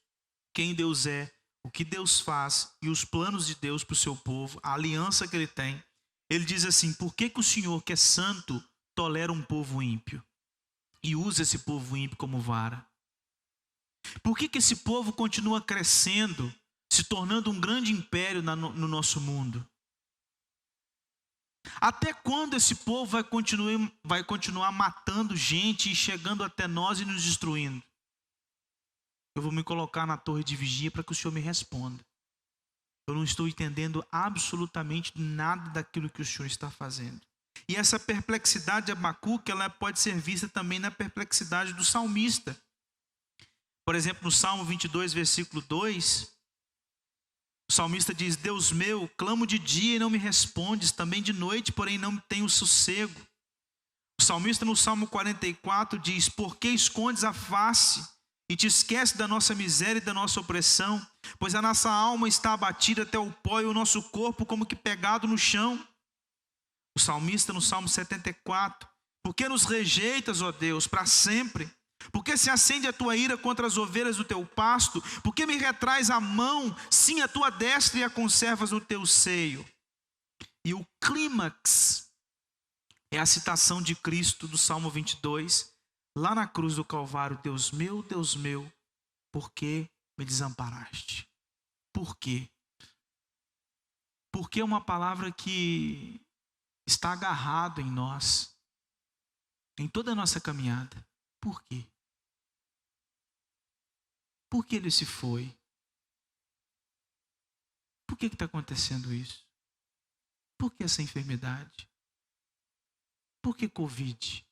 quem Deus é, o que Deus faz e os planos de Deus para o seu povo, a aliança que ele tem, ele diz assim: por que o Senhor, que é santo, tolera um povo ímpio e usa esse povo ímpio como vara? Por que esse povo continua crescendo, se tornando um grande império no nosso mundo? Até quando esse povo vai continuar matando gente e chegando até nós e nos destruindo? Eu vou me colocar na torre de vigia para que o Senhor me responda. Eu não estou entendendo absolutamente nada daquilo que o Senhor está fazendo. E essa perplexidade de Abacuque, ela pode ser vista também na perplexidade do salmista. Por exemplo, no Salmo 22, versículo 2, o salmista diz: Deus meu, clamo de dia e não me respondes, também de noite, porém não tenho sossego. O salmista no Salmo 44 diz: por que escondes a face e te esqueces da nossa miséria e da nossa opressão? Pois a nossa alma está abatida até o pó e o nosso corpo como que pegado no chão. O salmista no Salmo 74: por que nos rejeitas, ó Deus, para sempre? Por que se acende a tua ira contra as ovelhas do teu pasto? Por que me retrais a mão, sim, a tua destra, e a conservas no teu seio? E o clímax é a citação de Cristo do Salmo 22, lá na cruz do Calvário: Deus meu, por que me desamparaste? Por quê? Porque é uma palavra que está agarrado em nós, em toda a nossa caminhada. Por quê? Por que ele se foi? Por que está acontecendo isso? Por que essa enfermidade? Por que Covid?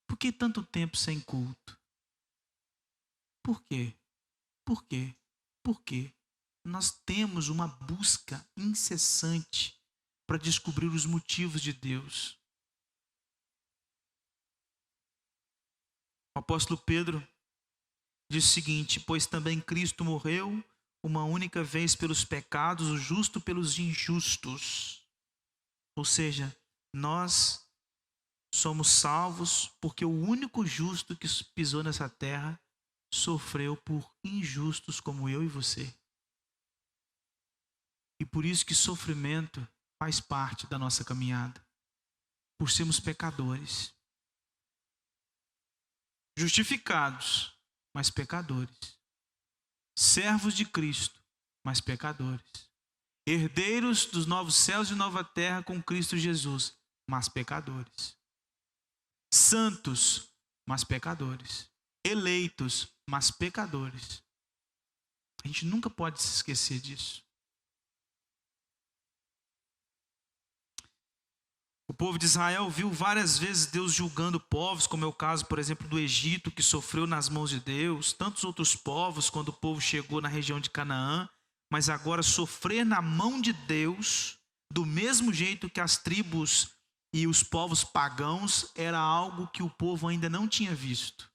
Por que tanto tempo sem culto? Por quê? Por quê? Por quê? Nós temos uma busca incessante para descobrir os motivos de Deus. O apóstolo Pedro diz o seguinte: pois também Cristo morreu uma única vez pelos pecados, o justo pelos injustos. Ou seja, nós somos salvos porque o único justo que pisou nessa terra sofreu por injustos como eu e você. E por isso que sofrimento faz parte da nossa caminhada, por sermos pecadores. Justificados, mas pecadores. Servos de Cristo, mas pecadores. Herdeiros dos novos céus e nova terra com Cristo Jesus, mas pecadores. Santos, mas pecadores. Eleitos, mas pecadores. A gente nunca pode se esquecer disso. O povo de Israel viu várias vezes Deus julgando povos, como é o caso, por exemplo, do Egito, que sofreu nas mãos de Deus. Tantos outros povos, quando o povo chegou na região de Canaã. Mas agora sofrer na mão de Deus, do mesmo jeito que as tribos e os povos pagãos, era algo que o povo ainda não tinha visto.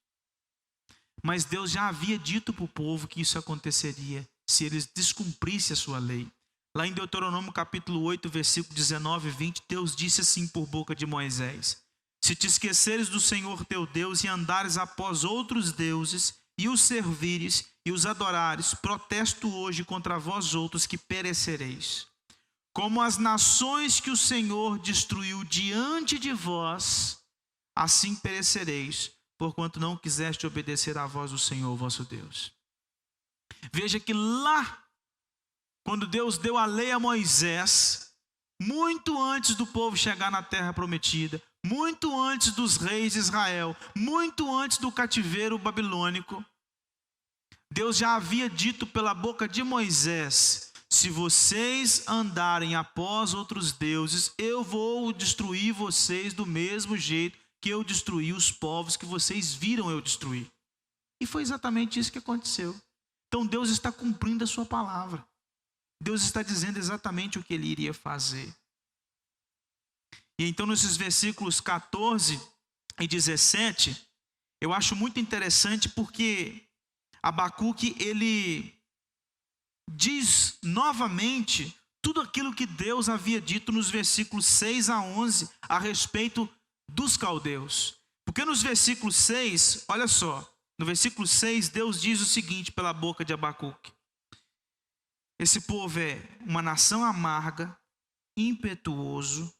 Mas Deus já havia dito para o povo que isso aconteceria se eles descumprissem a sua lei. Lá em Deuteronômio capítulo 8, versículo 19 e 20, Deus disse assim por boca de Moisés: se te esqueceres do Senhor teu Deus e andares após outros deuses e os servires e os adorares, protesto hoje contra vós outros que perecereis. Como as nações que o Senhor destruiu diante de vós, assim perecereis, porquanto não quiseste obedecer à voz do Senhor vosso Deus. Veja que lá, quando Deus deu a lei a Moisés, muito antes do povo chegar na terra prometida, muito antes dos reis de Israel, muito antes do cativeiro babilônico, Deus já havia dito pela boca de Moisés: se vocês andarem após outros deuses, eu vou destruir vocês do mesmo jeito que eu destruí os povos que vocês viram eu destruir. E foi exatamente isso que aconteceu. Então Deus está cumprindo a sua palavra. Deus está dizendo exatamente o que ele iria fazer. E então nesses versículos 14 e 17, eu acho muito interessante porque Abacuque, ele diz novamente tudo aquilo que Deus havia dito nos versículos 6 a 11 a respeito dos caldeus. Porque nos versículos 6, olha só, no versículo 6, Deus diz o seguinte pela boca de Abacuque: esse povo é uma nação amarga, impetuoso,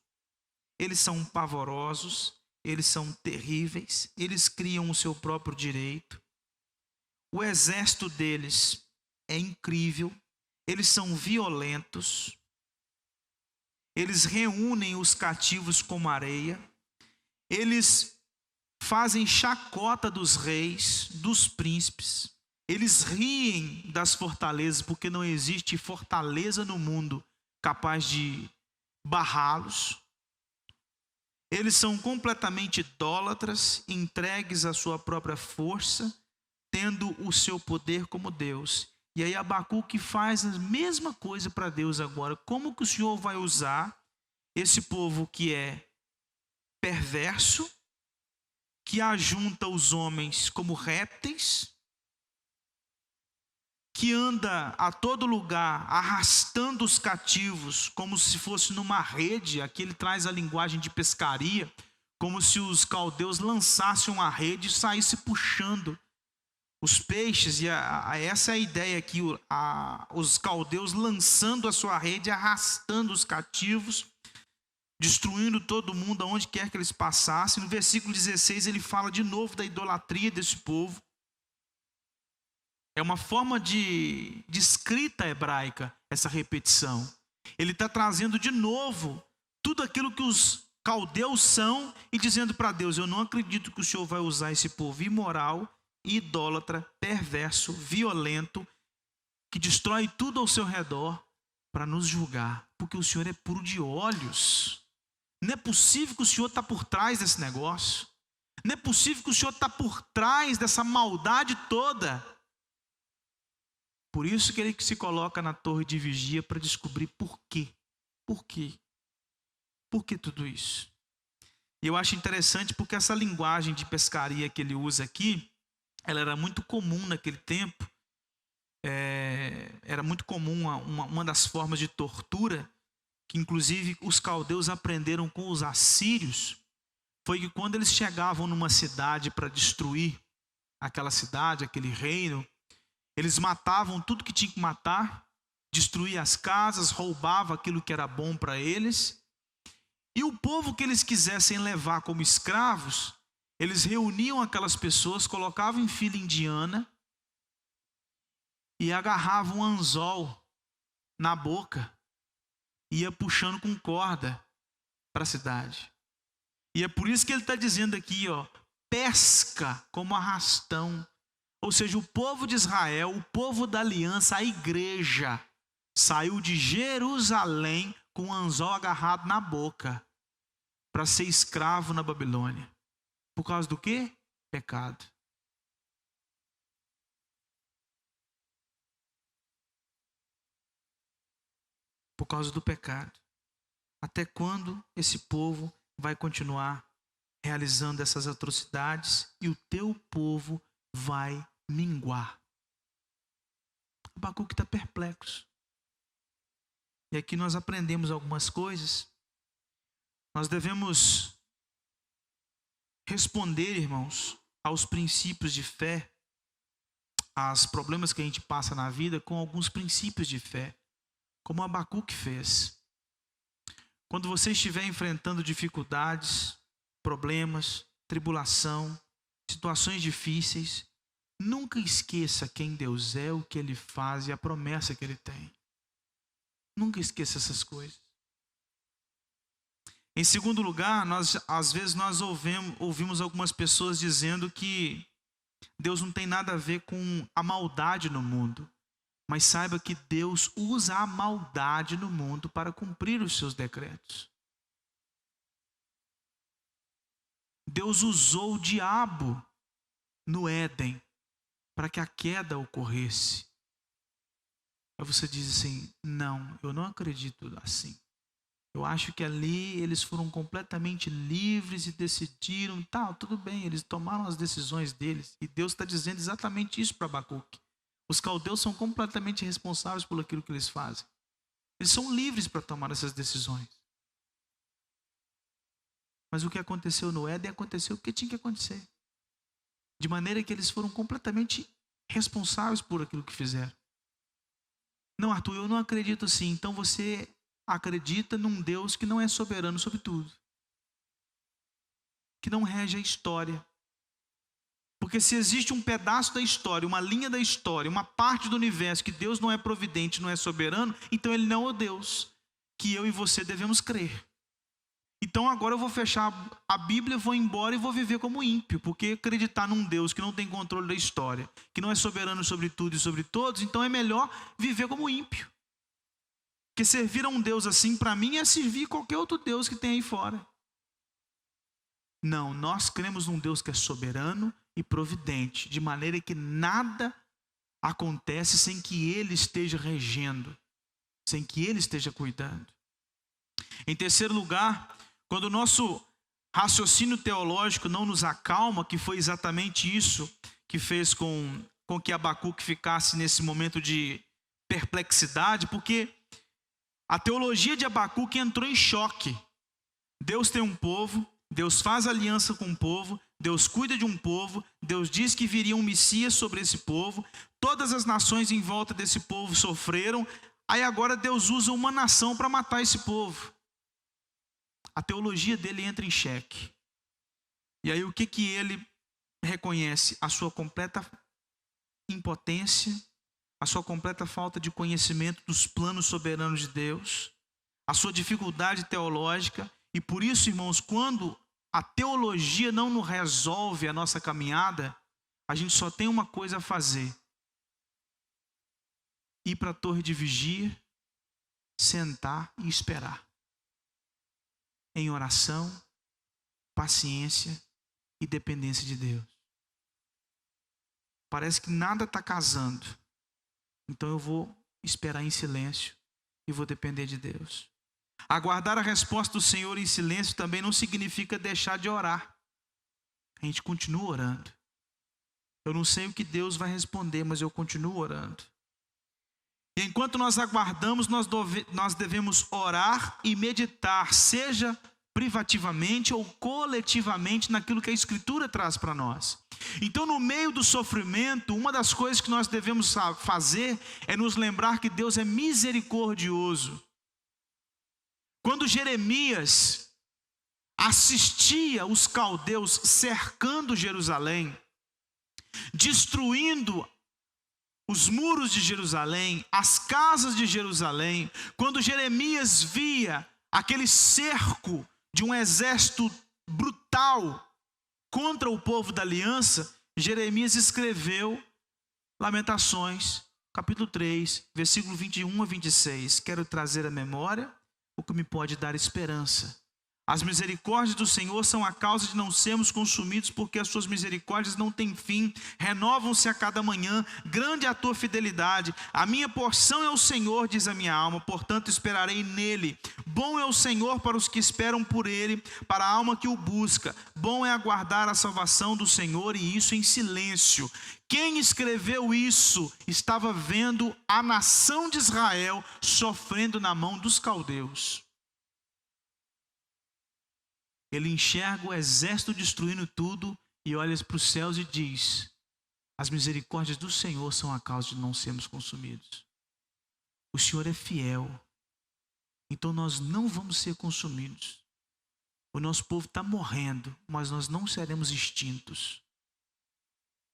eles são pavorosos, eles são terríveis, eles criam o seu próprio direito. O exército deles é incrível, eles são violentos, eles reúnem os cativos como areia, eles fazem chacota dos reis, dos príncipes, eles riem das fortalezas, porque não existe fortaleza no mundo capaz de barrá-los. Eles são completamente idólatras, entregues à sua própria força, tendo o seu poder como Deus. E aí Abacuque faz a mesma coisa para Deus agora. Como que o Senhor vai usar esse povo que é perverso, que ajunta os homens como répteis, que anda a todo lugar arrastando os cativos como se fosse numa rede? Aqui ele traz a linguagem de pescaria, como se os caldeus lançassem uma rede e saíssem puxando os peixes. E essa é a ideia aqui, os caldeus lançando a sua rede, arrastando os cativos, destruindo todo mundo aonde quer que eles passassem. No versículo 16 ele fala de novo da idolatria desse povo. É uma forma de escrita hebraica essa repetição. Ele está trazendo de novo tudo aquilo que os caldeus são e dizendo para Deus: eu não acredito que o Senhor vai usar esse povo imoral, idólatra, perverso, violento, que destrói tudo ao seu redor para nos julgar, porque o Senhor é puro de olhos. Não é possível que o Senhor está por trás desse negócio. Não é possível que o Senhor está por trás dessa maldade toda. Por isso que ele se coloca na torre de vigia para descobrir por quê. Por quê? Por que tudo isso? E eu acho interessante porque essa linguagem de pescaria que ele usa aqui, ela era muito comum naquele tempo. Era muito comum uma das formas de tortura, que inclusive os caldeus aprenderam com os assírios, foi que quando eles chegavam numa cidade para destruir aquela cidade, aquele reino, eles matavam tudo que tinha que matar, destruíam as casas, roubavam aquilo que era bom para eles. E o povo que eles quisessem levar como escravos, eles reuniam aquelas pessoas, colocavam em fila indiana e agarravam um anzol na boca, ia puxando com corda para a cidade. E é por isso que ele está dizendo aqui, pesca como arrastão. Ou seja, o povo de Israel, o povo da aliança, a igreja, saiu de Jerusalém com um anzol agarrado na boca para ser escravo na Babilônia. Por causa do quê? Pecado. Por causa do pecado. Até quando esse povo vai continuar realizando essas atrocidades e o teu povo vai minguar? Abacuque está perplexo. E aqui nós aprendemos algumas coisas. Nós devemos responder, irmãos, aos princípios de fé, aos problemas que a gente passa na vida com alguns princípios de fé, como Abacuque fez. Quando você estiver enfrentando dificuldades, problemas, tribulação, situações difíceis, nunca esqueça quem Deus é, o que Ele faz e a promessa que Ele tem. Nunca esqueça essas coisas. Em segundo lugar, às vezes nós ouvimos algumas pessoas dizendo que Deus não tem nada a ver com a maldade no mundo, Mas saiba que Deus usa a maldade no mundo para cumprir os seus decretos. Deus usou o diabo no Éden para que a queda ocorresse. Aí você diz assim: não, eu não acredito assim. Eu acho que ali eles foram completamente livres e decidiram, tudo bem, eles tomaram as decisões deles. E Deus está dizendo exatamente isso para Abacuque. Os caldeus são completamente responsáveis por aquilo que eles fazem. Eles são livres para tomar essas decisões. Mas o que aconteceu no Éden aconteceu porque tinha que acontecer. De maneira que eles foram completamente responsáveis por aquilo que fizeram. Não, Arthur, eu não acredito assim. Então você acredita num Deus que não é soberano sobre tudo. Que não rege a história. Porque se existe um pedaço da história, uma linha da história, uma parte do universo que Deus não é providente, não é soberano, então Ele não é o Deus que eu e você devemos crer. Então agora eu vou fechar a Bíblia, vou embora e vou viver como ímpio, porque acreditar num Deus que não tem controle da história, que não é soberano sobre tudo e sobre todos, então é melhor viver como ímpio. Porque servir a um Deus assim, para mim, é servir qualquer outro Deus que tem aí fora. Não, nós cremos num Deus que é soberano e providente, de maneira que nada acontece sem que Ele esteja regendo, sem que Ele esteja cuidando. Em terceiro lugar, quando o nosso raciocínio teológico não nos acalma, que foi exatamente isso que fez com que Abacuque ficasse nesse momento de perplexidade, porque a teologia de Abacuque entrou em choque. Deus tem um povo, Deus faz aliança com um povo, Deus cuida de um povo, Deus diz que viria um Messias sobre esse povo, todas as nações em volta desse povo sofreram, aí agora Deus usa uma nação para matar esse povo. A teologia dele entra em xeque. E aí o que ele reconhece? A sua completa impotência, a sua completa falta de conhecimento dos planos soberanos de Deus, a sua dificuldade teológica. E por isso, irmãos, quando a teologia não nos resolve a nossa caminhada, a gente só tem uma coisa a fazer: ir para a torre de vigia, sentar e esperar. Em oração, paciência e dependência de Deus. Parece que nada está casando. Então eu vou esperar em silêncio e vou depender de Deus. Aguardar a resposta do Senhor em silêncio também não significa deixar de orar. A gente continua orando. Eu não sei o que Deus vai responder, mas eu continuo orando. E enquanto nós aguardamos, nós devemos orar e meditar, seja privativamente ou coletivamente, naquilo que a Escritura traz para nós. Então, no meio do sofrimento, uma das coisas que nós devemos fazer é nos lembrar que Deus é misericordioso. Quando Jeremias assistia os caldeus cercando Jerusalém, destruindo os muros de Jerusalém, as casas de Jerusalém, quando Jeremias via aquele cerco de um exército brutal contra o povo da aliança, Jeremias escreveu Lamentações, capítulo 3, versículo 21 a 26. Quero trazer à memória o que me pode dar esperança. As misericórdias do Senhor são a causa de não sermos consumidos, porque as suas misericórdias não têm fim, renovam-se a cada manhã, grande é a tua fidelidade. A minha porção é o Senhor, diz a minha alma, portanto esperarei nele. Bom é o Senhor para os que esperam por ele, para a alma que o busca. Bom é aguardar a salvação do Senhor, e isso em silêncio. Quem escreveu isso estava vendo a nação de Israel sofrendo na mão dos caldeus. Ele enxerga o exército destruindo tudo e olha para os céus e diz: as misericórdias do Senhor são a causa de não sermos consumidos. O Senhor é fiel, então nós não vamos ser consumidos. O nosso povo está morrendo, mas nós não seremos extintos.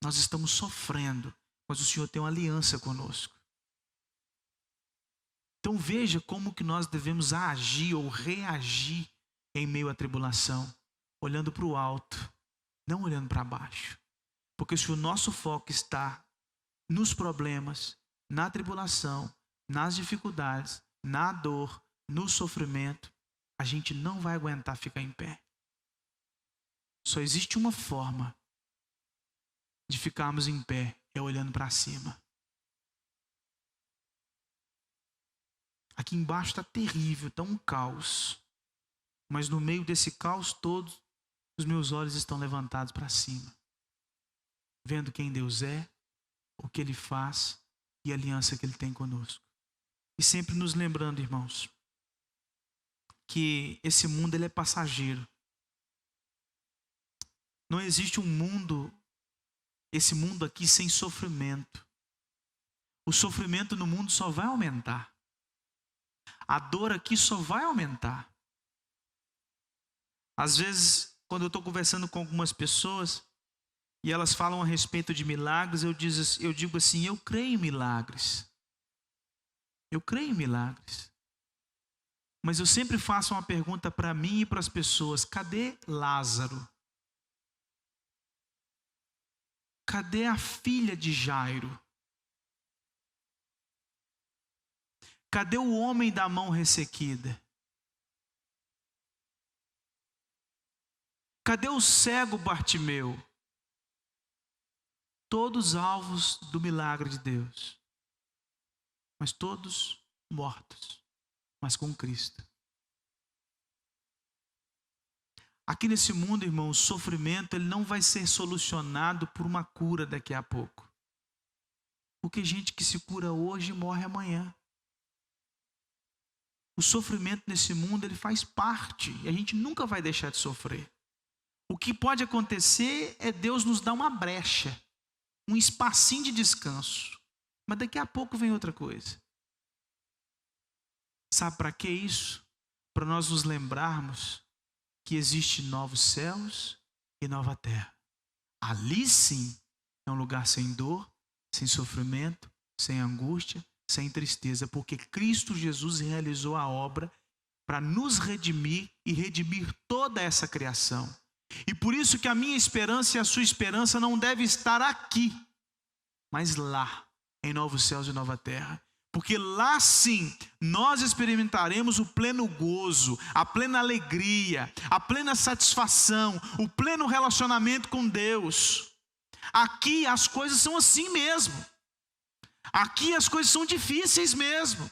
Nós estamos sofrendo, mas o Senhor tem uma aliança conosco. Então veja como que nós devemos agir ou reagir em meio à tribulação, olhando para o alto, não olhando para baixo. Porque se o nosso foco está nos problemas, na tribulação, nas dificuldades, na dor, no sofrimento, a gente não vai aguentar ficar em pé. Só existe uma forma de ficarmos em pé, é olhando para cima. Aqui embaixo está terrível, está um caos. Mas no meio desse caos todo, os meus olhos estão levantados para cima. Vendo quem Deus é, o que Ele faz e a aliança que Ele tem conosco. E sempre nos lembrando, irmãos, que esse mundo ele é passageiro. Não existe um mundo, esse mundo aqui sem sofrimento. O sofrimento no mundo só vai aumentar. A dor aqui só vai aumentar. Às vezes, quando eu estou conversando com algumas pessoas e elas falam a respeito de milagres, eu digo assim, eu creio em milagres. Eu creio em milagres. Mas eu sempre faço uma pergunta para mim e para as pessoas: cadê Lázaro? Cadê a filha de Jairo? Cadê o homem da mão ressequida? Cadê o cego Bartimeu? Todos alvos do milagre de Deus, mas todos mortos, mas com Cristo. Aqui nesse mundo, irmão, o sofrimento ele não vai ser solucionado por uma cura daqui a pouco. Porque gente que se cura hoje morre amanhã. O sofrimento nesse mundo ele faz parte e a gente nunca vai deixar de sofrer. O que pode acontecer é Deus nos dar uma brecha, um espacinho de descanso. Mas daqui a pouco vem outra coisa. Sabe para que isso? Para nós nos lembrarmos que existe novos céus e nova terra. Ali sim é um lugar sem dor, sem sofrimento, sem angústia, sem tristeza, porque Cristo Jesus realizou a obra para nos redimir e redimir toda essa criação. E por isso que a minha esperança e a sua esperança não deve estar aqui, mas lá, em novos céus e nova terra. Porque lá sim, nós experimentaremos o pleno gozo, a plena alegria, a plena satisfação, o pleno relacionamento com Deus. Aqui as coisas são assim mesmo. Aqui as coisas são difíceis mesmo.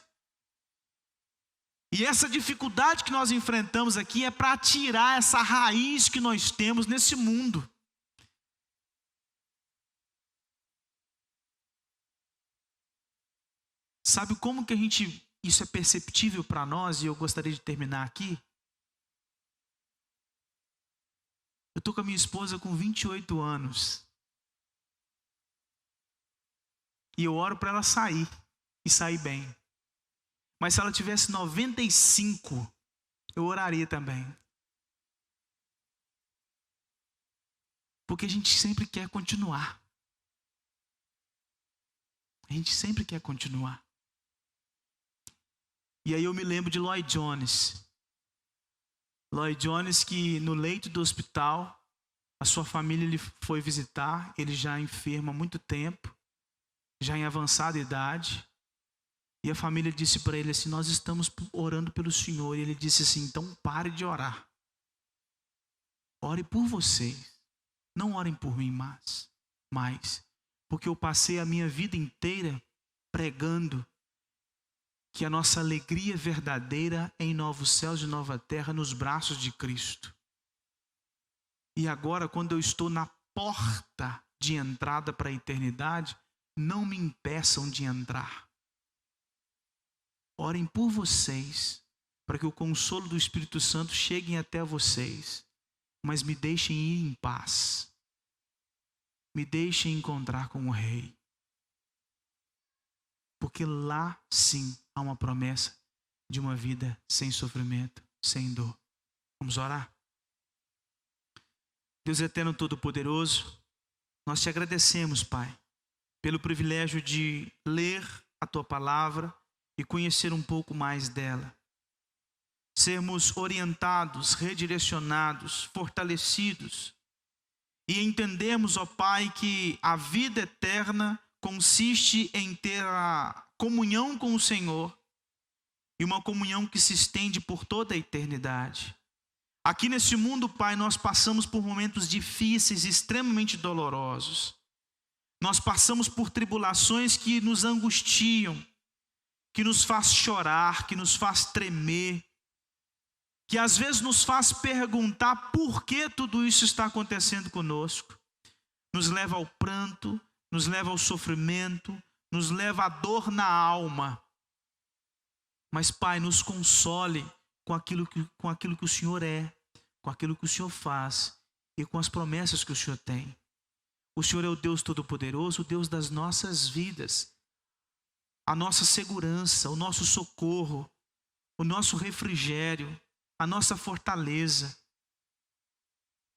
E essa dificuldade que nós enfrentamos aqui é para tirar essa raiz que nós temos nesse mundo. Sabe como que isso é perceptível para nós? E eu gostaria de terminar aqui. Eu estou com a minha esposa com 28 anos. E eu oro para ela sair e sair bem. Mas se ela tivesse 95, eu oraria também. Porque a gente sempre quer continuar. A gente sempre quer continuar. E aí eu me lembro de Lloyd Jones. Lloyd Jones que no leito do hospital, a sua família ele foi visitar, ele já enfermo há muito tempo, já em avançada idade. E a família disse para ele assim, nós estamos orando pelo Senhor. E ele disse assim, então pare de orar. Ore por vocês. Não orem por mim mais. Porque eu passei a minha vida inteira pregando que a nossa alegria verdadeira é em novos céus e nova terra nos braços de Cristo. E agora, quando eu estou na porta de entrada para a eternidade, não me impeçam de entrar. Orem por vocês, para que o consolo do Espírito Santo chegue até vocês, mas me deixem ir em paz. Me deixem encontrar com o Rei. Porque lá sim há uma promessa de uma vida sem sofrimento, sem dor. Vamos orar? Deus eterno todo-poderoso, nós te agradecemos, Pai, pelo privilégio de ler a tua palavra e conhecer um pouco mais dela. Sermos orientados, redirecionados, fortalecidos e entendermos, ó Pai, que a vida eterna consiste em ter a comunhão com o Senhor e uma comunhão que se estende por toda a eternidade. Aqui nesse mundo, Pai, nós passamos por momentos difíceis, extremamente dolorosos. Nós passamos por tribulações que nos angustiam, que nos faz chorar, que nos faz tremer, que às vezes nos faz perguntar por que tudo isso está acontecendo conosco. Nos leva ao pranto, nos leva ao sofrimento, nos leva à dor na alma. Mas, Pai, nos console com aquilo que o Senhor é, com aquilo que o Senhor faz e com as promessas que o Senhor tem. O Senhor é o Deus Todo-Poderoso, o Deus das nossas vidas, a nossa segurança, o nosso socorro, o nosso refrigério, a nossa fortaleza.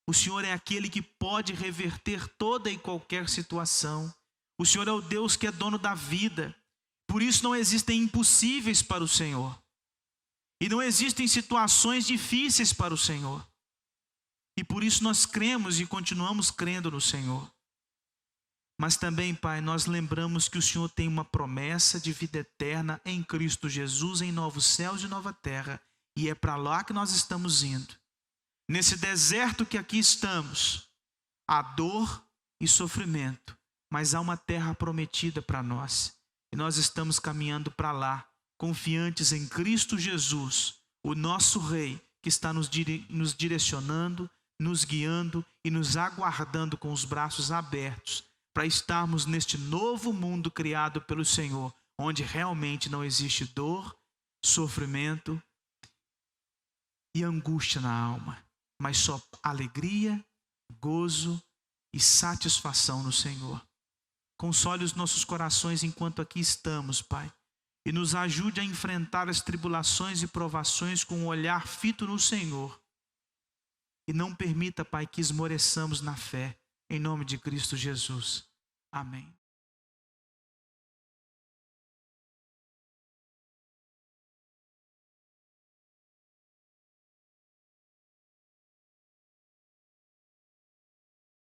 O Senhor é aquele que pode reverter toda e qualquer situação. O Senhor é o Deus que é dono da vida. Por isso não existem impossíveis para o Senhor. E não existem situações difíceis para o Senhor. E por isso nós cremos e continuamos crendo no Senhor. Mas também, Pai, nós lembramos que o Senhor tem uma promessa de vida eterna em Cristo Jesus, em novos céus e nova terra. E é para lá que nós estamos indo. Nesse deserto que aqui estamos, há dor e sofrimento, mas há uma terra prometida para nós. E nós estamos caminhando para lá, confiantes em Cristo Jesus, o nosso Rei, que está nos direcionando, nos guiando e nos aguardando com os braços abertos, para estarmos neste novo mundo criado pelo Senhor, onde realmente não existe dor, sofrimento e angústia na alma, mas só alegria, gozo e satisfação no Senhor. Console os nossos corações enquanto aqui estamos, Pai, e nos ajude a enfrentar as tribulações e provações com um olhar fito no Senhor. E não permita, Pai, que esmoreçamos na fé, em nome de Cristo Jesus. Amém.